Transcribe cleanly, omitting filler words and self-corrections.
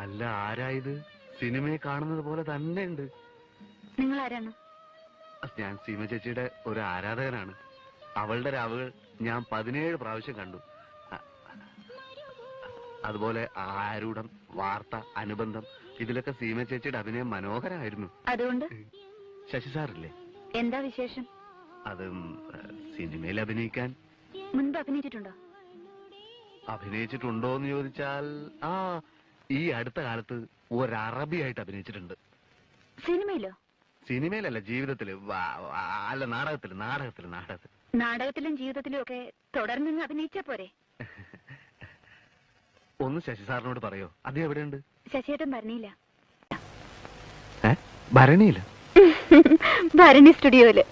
അല്ല, ആരായത്? സിനിമയെ കാണുന്നത് പോലെ തന്നെ ഉണ്ട്. നിങ്ങൾ ആരാണ്? ഞാൻ സീമ ചേച്ചിയുടെ ഒരു ആരാധകനാണ്. അവളുടെ രാവുകൾ ഞാൻ 17 പ്രാവശ്യം കണ്ടു. അതുപോലെ ആരൂഢം, വാർത്ത, അനുബന്ധം, ഇതിലൊക്കെ സീമ ചേച്ചിയുടെ അഭിനയം മനോഹരമായിരുന്നു. അതുകൊണ്ട് ശശി സാറില്ലേ? എന്താ വിശേഷം? അത് സിനിമയിൽ അഭിനയിക്കാൻ മുൻപ് അഭിനയിച്ചിട്ടുണ്ടോ? അഭിനയിച്ചിട്ടുണ്ടോന്ന് ചോദിച്ചാൽ ഈ അടുത്ത കാലത്ത് ഒരു അറബിയായിട്ട് അഭിനയിച്ചിട്ടുണ്ട്. സിനിമയിലോ? സിനിമയിലല്ല, ജീവിതത്തില്. അല്ല, നാടകത്തില്. നാടകത്തിലും ജീവിതത്തിലും ഒക്കെ തുടർന്ന് അഭിനയിച്ചാ പോരെ? ഒന്ന് ശശി സാറിനോട് പറയോ? അദ്ദേഹം എവിടെയുണ്ട്? ശശിയേട്ടൻ ഭരണിയില്ല. ഭരണിയില്ല? ഭരണി സ്റ്റുഡിയോയില്.